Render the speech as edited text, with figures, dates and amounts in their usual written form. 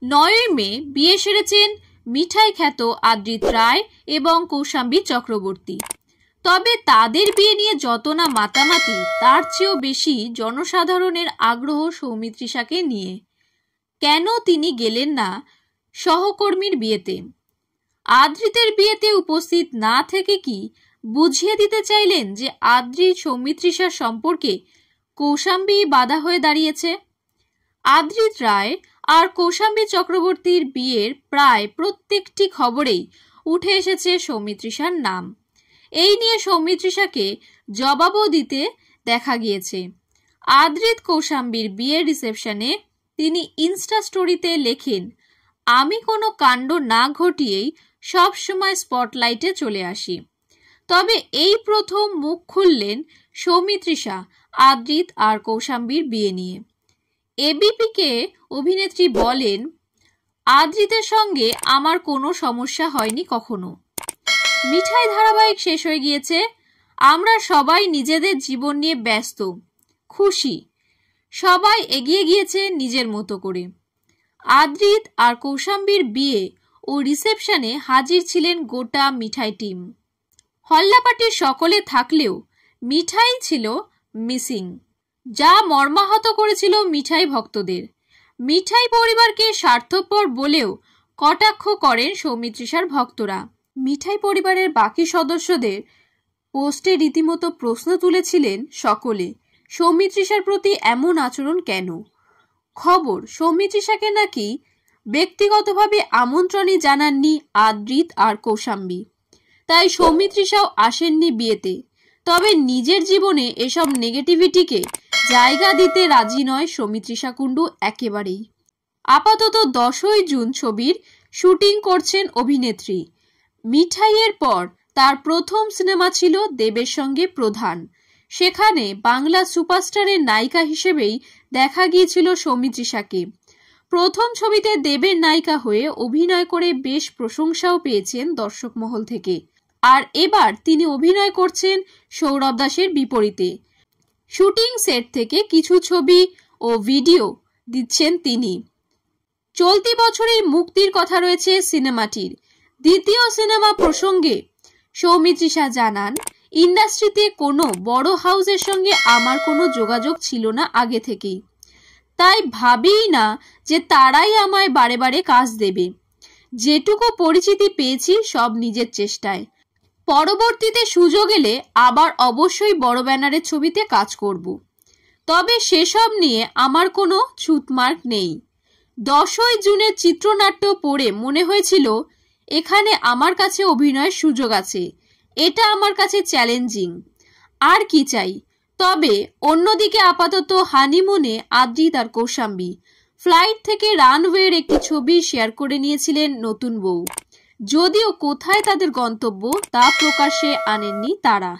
9 মে বিয়ে সেরেছেন মিঠাই খ্যাত আদ্রিত রায় এবং কৌশাম্বী চক্রবর্তী। তবে তাদের বিয়ে নিয়ে যত না মাতামাতি, তার চেয়েও বেশি জনসাধারণের আগ্রহ সৌমিত্রিষাকে নিয়ে। কেন তিনি গেলেন না সহকর্মীর বিয়েতে? আদ্রিতের বিয়েতে উপস্থিত না থেকে কি বুঝিয়ে দিতে চাইলেন যে আদ্রিত সৌমিত্রিষার সম্পর্কে কৌশাম্বী বাধা হয়ে দাঁড়িয়েছে? আদ্রিত রায় আর কৌশাম্বী চক্রবর্তীর বিয়ের প্রায় প্রত্যেকটি খবরেই উঠে এসেছে সৌমিত্রিষার নাম। এই নিয়ে সৌমিত্রিষাকে জবাবও দিতে দেখা গিয়েছে। আদ্রিত কৌশাম্বীর বিয়ের রিসেপশনে তিনি ইনস্টা স্টোরিতে লেখেন, আমি কোনো কাণ্ড না ঘটিয়েই সবসময় স্পটলাইটে চলে আসি। তবে এই প্রথম মুখ খুললেন সৌমিত্রিষা আদ্রিত আর কৌশাম্বীর বিয়ে নিয়ে। এবিপিকে অভিনেত্রী বলেন, আদ্রিতের সঙ্গে আমার কোনো সমস্যা হয়নি কখনো। মিঠাই ধারাবাহিক শেষ হয়ে গিয়েছে, আমরা সবাই নিজেদের জীবন নিয়ে ব্যস্ত, খুশি, সবাই এগিয়ে গিয়েছে নিজের মতো করে। আদ্রিত আর কৌশাম্বীর বিয়ে ও রিসেপশনে হাজির ছিলেন গোটা মিঠাই টিম। হল্লাপাটির সকলে থাকলেও মিঠাই ছিল মিসিং, যা মর্মাহত করেছিল মিঠাই ভক্তদের। মিঠাই পরিবারকে স্বার্থপর বলেও কটাক্ষ করেন সৌমিত্রিষার ভক্তরা। মিঠাই পরিবারের বাকি সদস্যদের পোস্টে রীতিমতো প্রশ্ন তুলেছিলেন সকলে, সৌমিত্রিষার প্রতি এমন আচরণ কেন? খবর, সৌমিত্রিষাকে নাকি ব্যক্তিগতভাবে আমন্ত্রণই জানাননি আদ্রিত আর কৌশাম্বী, তাই সৌমিত্রিষাও আসেননি বিয়েতে। তবে নিজের জীবনে এসব নেগেটিভিটিকে জায়গা দিতে রাজি নয় সৌমিত্রিষা কুণ্ডু একেবারেই। আপাতত 10ই জুন ছবির শুটিং করছেন অভিনেত্রী। মিঠাইয়ের পর তার প্রথম সিনেমা ছিল দেবের সঙ্গে প্রধান। সেখানে বাংলা সুপারস্টারের নায়িকা হিসেবেই দেখা গিয়েছিল সৌমিত্রিষাকে। প্রথম ছবিতে দেবের নায়িকা হয়ে অভিনয় করে বেশ প্রশংসাও পেয়েছেন দর্শক মহল থেকে। আর এবার তিনি অভিনয় করছেন সৌরভ দাসের বিপরীতে। শুটিং সেট থেকে কিছু ছবি ও ভিডিও দিচ্ছেন তিনি। চলতি বছরেই মুক্তির কথা রয়েছে সিনেমাটির। দ্বিতীয় সিনেমা প্রসঙ্গে সৌমিত্রিষা জানান, ইন্ডাস্ট্রিতে কোনো বড় হাউসের সঙ্গে আমার কোনো যোগাযোগ ছিল না আগে থেকেই, তাই ভাবিই না যে তারাই আমায় বারে বারে কাজ দেবে। যেটুকু পরিচিতি পেয়েছি সব নিজের চেষ্টায়। পরবর্তীতে সুযোগ এলে আবার অবশ্যই বড় ব্যানারের ছবিতে কাজ করব। তবে সেসব নিয়ে আমার কোনো ছুতমার্ক নেই। 10ই জুনের চিত্রনাট্য পড়ে মনে হয়েছিল এখানে আমার কাছে অভিনয়ের সুযোগ আছে। এটা আমার কাছে চ্যালেঞ্জিং, আর কি চাই। তবে অন্যদিকে আপাতত হানিমুনে আদ্রিত আর কৌশাম্বী ফ্লাইট থেকে রানওয়ের একটি ছবি শেয়ার করে নিয়েছিলেন নতুন বউ। যদিও কোথায় তাদের গন্তব্য তা প্রকাশ্যে আনেননি তারা।